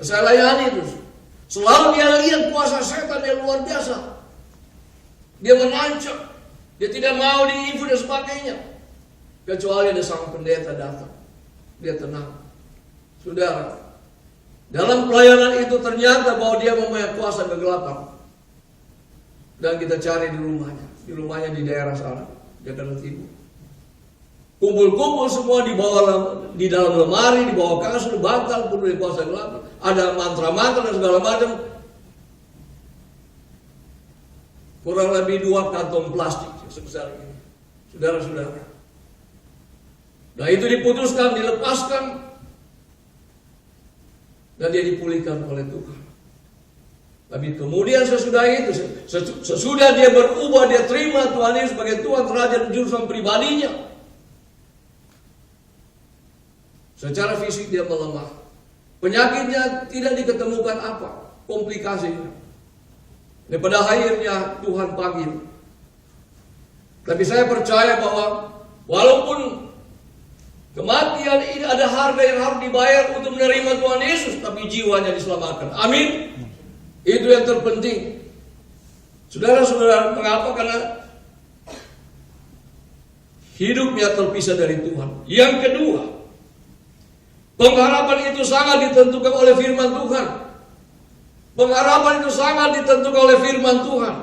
Saya layani terus. Selalu dia lihat kuasa setan yang luar biasa. Dia menancap. Dia tidak mau diinfo dan sebagainya. Kecuali ada sang pendeta datang. Dia tenang. Saudara, dalam pelayanan itu ternyata bahwa dia mempunyai kuasa kegelapan. Dan kita cari di rumahnya. Di rumahnya di daerah sana, Jakarta Timur. Kumpul-kumpul semua di dalam lemari, di bawah kasur, bantal, penuh dengan kuasa kegelapan. Ada mantra-mantra dan segala macam. Kurang lebih 2 kantong plastik sebesar ini. Saudara-saudara. Nah itu diputuskan, dilepaskan. Dan dia dipulihkan oleh Tuhan. Tapi kemudian sesudah itu, sesudah dia berubah, dia terima Tuhan Yesus sebagai Tuhan, Raja dan Juru Selamat pribadinya. Secara fisik dia melemah. Penyakitnya tidak diketemukan apa, komplikasinya. Dan pada akhirnya Tuhan panggil. Tapi saya percaya bahwa walaupun kematian ini ada harga yang harus dibayar untuk menerima Tuhan Yesus, tapi jiwanya diselamatkan. Amin. Itu yang terpenting. Saudara-saudara, mengapa? Karena hidupnya terpisah dari Tuhan. Yang kedua, pengharapan itu sangat ditentukan oleh firman Tuhan. Pengharapan itu sangat ditentukan oleh firman Tuhan.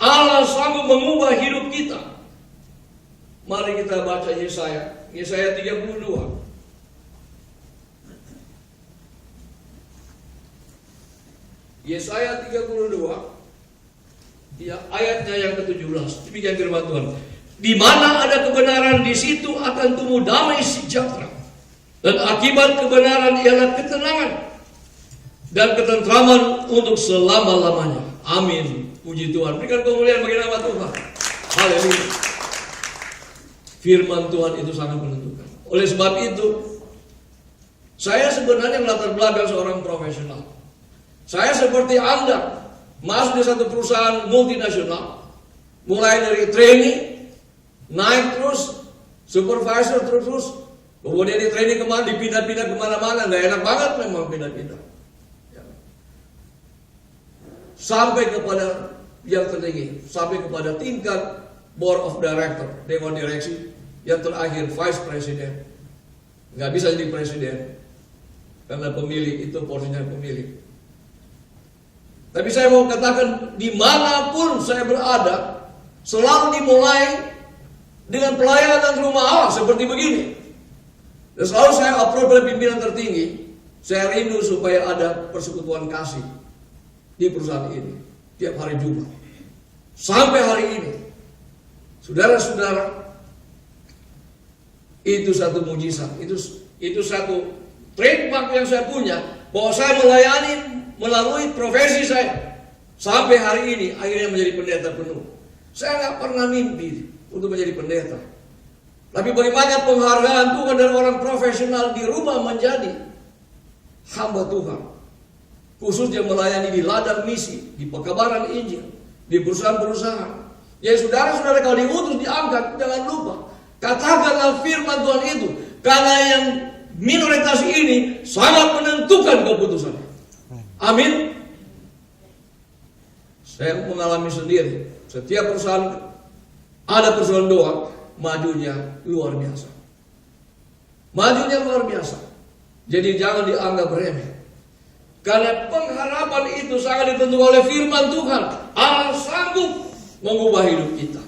Allah sanggup mengubah hidup kita. Mari kita baca Yesaya. Yesaya 32. Yesaya 32. Ya, ayatnya yang ke-17. Demikian firman Tuhan. Di mana ada kebenaran, di situ akan tumbuh damai sejahtera. Dan akibat kebenaran ialah ketenangan dan ketentraman untuk selama-lamanya. Amin. Puji Tuhan. Berikan kemuliaan bagi nama Tuhan. Haleluya. Firman Tuhan itu sangat menentukan. Oleh sebab itu, saya sebenarnya melatar belakang seorang profesional. Saya seperti Anda, masuk di satu perusahaan multinasional, mulai dari trainee, naik terus, supervisor terus, kemudian di training kemana, dipindah-pindah kemana-mana, nggak enak banget memang pindah-pindah. Ya. Sampai kepada yang tertinggi, sampai kepada tingkat board of director, dewan direksi, yang terakhir vice president. Nggak bisa jadi presiden, karena pemilih itu porsinya pemilih. Tapi saya mau katakan, dimanapun saya berada, selalu dimulai dengan pelayanan rumah Allah seperti begini. Dan selalu saya approach oleh pimpinan tertinggi. Saya rindu supaya ada persekutuan kasih di perusahaan ini tiap hari Jumat. Sampai hari ini, saudara-saudara, itu satu mujizat. Itu satu trademark yang saya punya, bahwa saya melayani melalui profesi saya sampai hari ini akhirnya menjadi pendeta penuh. Saya nggak pernah mimpi untuk menjadi pendeta. Tapi bagaimana penghargaan Tuhan dari orang profesional dirubah menjadi hamba Tuhan. Khususnya melayani di ladang misi, di pekabaran Injil, di perusahaan-perusahaan. Ya saudara-saudara, kalau diutus diangkat, jangan lupa katakanlah firman Tuhan itu, karena yang minoritas ini sangat menentukan keputusannya. Amin. Saya mengalami sendiri. Setiap perusahaan ada persoalan doa, majunya luar biasa. Majunya luar biasa. Jadi jangan dianggap remeh. Karena pengharapan itu sangat ditentukan oleh firman Tuhan. Allah sanggup mengubah hidup kita.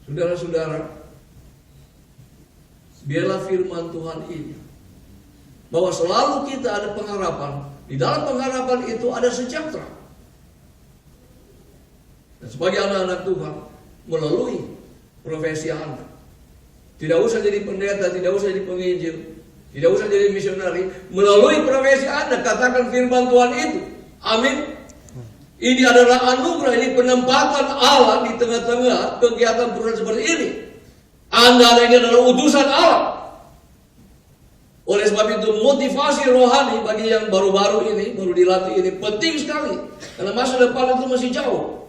Saudara-saudara, biarlah firman Tuhan ini, bahwa selalu kita ada pengharapan. Di dalam pengharapan itu ada sejahtera. Dan sebagai anak-anak Tuhan, melalui profesi Anda, tidak usah jadi pendeta, tidak usah jadi penginjil, tidak usah jadi misionari, melalui profesi Anda katakan firman Tuhan itu. Amin. Ini adalah anugerah, ini penempatan Allah di tengah-tengah kegiatan perusahaan seperti ini. Anda ini adalah utusan Allah. Oleh sebab itu motivasi rohani bagi yang baru-baru ini, baru dilatih ini penting sekali. Karena masa depan itu masih jauh.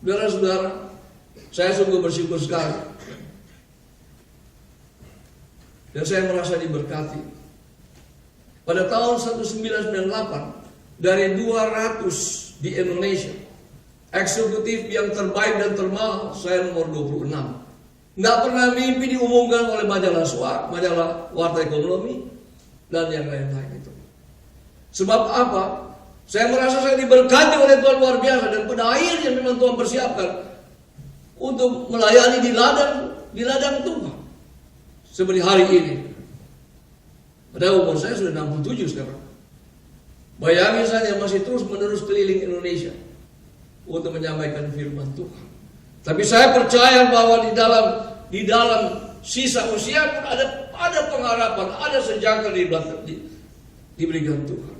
Saudara-saudara, saya sungguh bersyukur sekali Dan saya merasa diberkati. Pada tahun 1998, dari 200 di Indonesia, eksekutif yang terbaik dan termahal, saya nomor 26. Nggak pernah mimpi diumumkan oleh majalah majalah Warta Ekonomi, dan yang lain-lain itu. Sebab apa? Saya merasa saya diberkati oleh Tuhan luar biasa, dan pada akhirnya memang Tuhan persiapkan untuk melayani di ladang Tuhan. Seperti hari ini. Pada umur saya sudah 67 sekarang. Bayangin saja masih terus menerus keliling Indonesia untuk menyampaikan firman Tuhan. Tapi saya percaya bahwa di dalam sisa usia pun ada pengharapan, ada senjata diberikan Tuhan.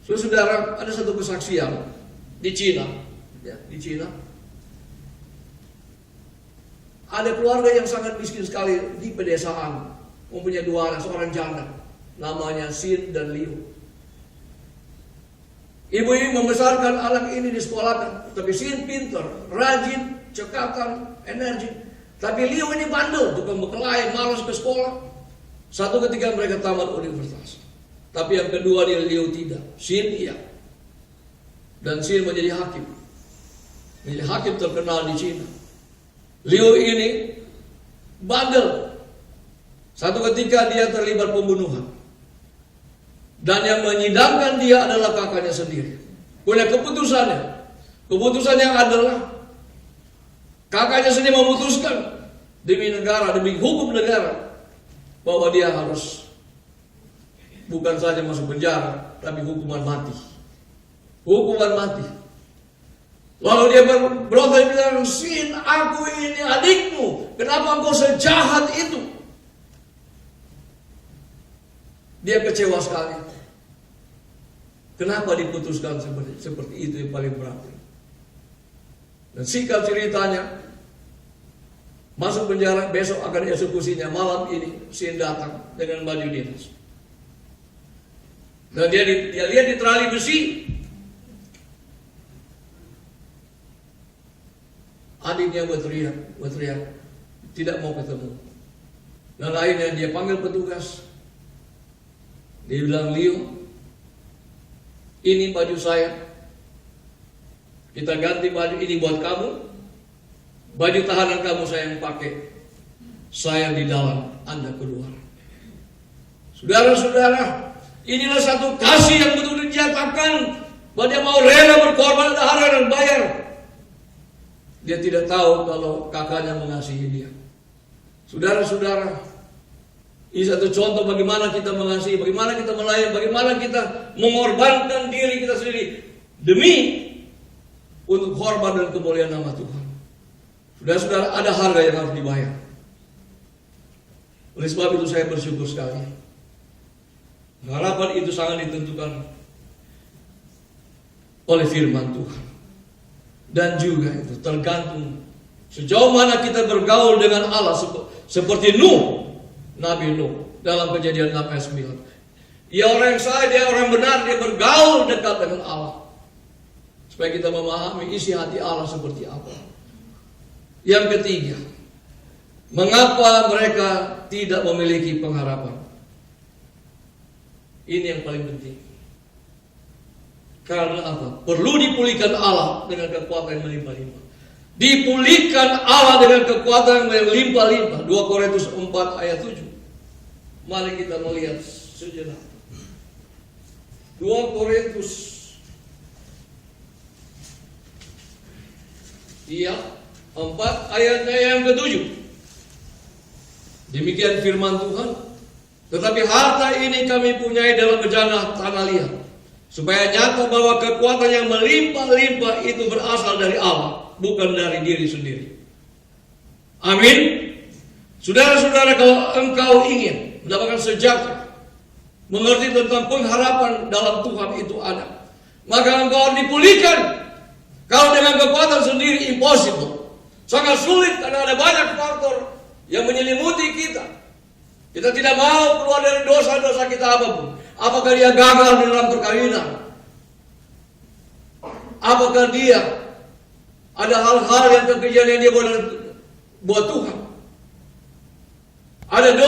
Saudara, ada satu kesaksian di Cina, di Cina. Ada keluarga yang sangat miskin sekali di pedesaan, mempunyai 2 anak, seorang janda, namanya Sin dan Liu. Ibu ini membesarkan anak ini di sekolah, tapi Sin pintar, rajin, cekatan, energi. Tapi Liu ini bandel, tukang berkelahi, malas ke sekolah. Satu ketika mereka tamat universitas. Tapi yang kedua dia Liu tidak, Sin iya. Dan Sin menjadi hakim. Menjadi hakim terkenal di Cina. Liu ini bandel. Satu ketika dia terlibat pembunuhan. Dan yang menyidangkan dia adalah kakaknya sendiri. Punya keputusannya. Keputusannya adalah kakaknya sendiri memutuskan demi negara, demi hukum negara, bahwa dia harus bukan saja masuk penjara, tapi hukuman mati. Hukuman mati. Lalu dia berontak, dia bilang, Sin, aku ini adikmu, kenapa engkau sejahat itu? Dia kecewa sekali. Kenapa diputuskan seperti itu yang paling berat? Dan singkat ceritanya, masuk penjara, besok akan eksekusinya. Malam ini Sin datang dengan baju dinas. Dan dia lihat di terali besi. Adiknya berteriak, tidak mau ketemu. Dan akhirnya dia panggil petugas. Dia bilang, Liu, ini baju saya. Kita ganti baju ini buat kamu. Baju tahanan kamu saya yang pakai. Saya di dalam, Anda keluar. Saudara-saudara, inilah satu kasih yang betul-betul dinyatakan bahwa dia mau rela berkorban, ada harga dan bayar. Dia tidak tahu kalau kakaknya mengasihi dia. Saudara-saudara, ini satu contoh bagaimana kita mengasihi, bagaimana kita melayani, bagaimana kita mengorbankan diri kita sendiri demi untuk hormat dan kemuliaan nama Tuhan. Saudara-saudara, ada harga yang harus dibayar. Oleh sebab itu saya bersyukur sekali. Harapan itu sangat ditentukan oleh firman Tuhan. Dan juga itu tergantung sejauh mana kita bergaul dengan Allah, seperti Nuh, Nabi Nuh dalam Kejadian 6 ayat 9. Dia orang yang sah, dia orang benar, dia bergaul dekat dengan Allah. Supaya kita memahami isi hati Allah seperti apa. Yang ketiga, mengapa mereka tidak memiliki pengharapan? Ini yang paling penting. Karena apa? Perlu dipulihkan Allah dengan kekuatan yang melimpah-limpah. Dipulihkan Allah dengan kekuatan yang melimpah-limpah. 2 Korintus 4 ayat 7. Mari kita melihat sejenak. 2 Korintus 4 ayatnya yang ke-7. Demikian firman Tuhan. Tetapi harta ini kami punyai dalam bejana tanah liat, supaya nyata bahwa kekuatan yang melimpah-limpah itu berasal dari Allah, bukan dari diri sendiri. Amin. Saudara-saudara, kalau engkau ingin mendapatkan sejahtera, mengerti tentang pengharapan dalam Tuhan itu ada, maka engkau harus dipulihkan. Kalau dengan kekuatan sendiri impossible, sangat sulit karena ada banyak faktor yang menyelimuti kita. Kita tidak mau keluar dari dosa-dosa kita apapun. Apakah dia gagal di dalam perkawinan? Apakah dia ada hal-hal yang kejadian yang dia buat Tuhan? Ada